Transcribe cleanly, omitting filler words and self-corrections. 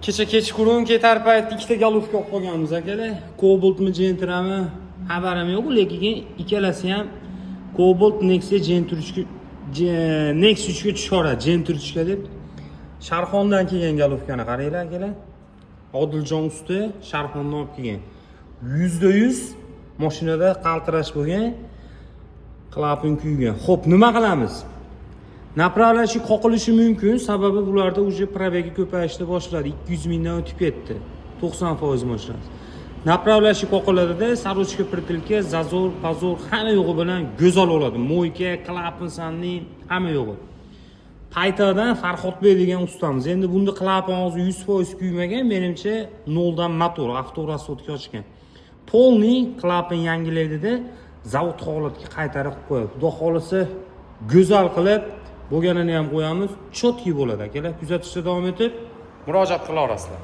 Kechqurun ketar paytda ikkita galovka olib qolganmiz akalar. Cobaltmi, Gentrami xabarim yo'q, lekin ikkalasi ham Cobalt Nexia Gentrga tushadi, Gentrga deb. Sharxondan kelgan galovkani qaranglar akalar. Odiljon usta Sharxondan olib kelgan. %100 mashinada qaltirash bo'lgan, klapan kuygan. Xo'p, nima qilamiz? Направляющий qoqilishi mumkin, sababi bularda уже probegi ko'payishni boshladi. 200 mingdan o'tib ketdi. 90% mashinasi. Направляющий qoqiladida sarochka pritilka, zazor, pazor hamma yo'g'i bilan go'zal bo'ladi. Moyka, klapan sanli hamma yo'g'i. Paytadan Farhodbek degan ustamiz. Endi bunda klapan hozir 100% kuymagan, menimcha noldan motor, avtorasvodga ochgan. Polni klapan yangilaydida zavod holatiga qaytarib qo'yadi. Xudo xolisa go'zal qilib bo'lganini ham qo'yamiz, chotki bo'ladi akalar. Kuzatishda davom etib murojaat qila olasizlar.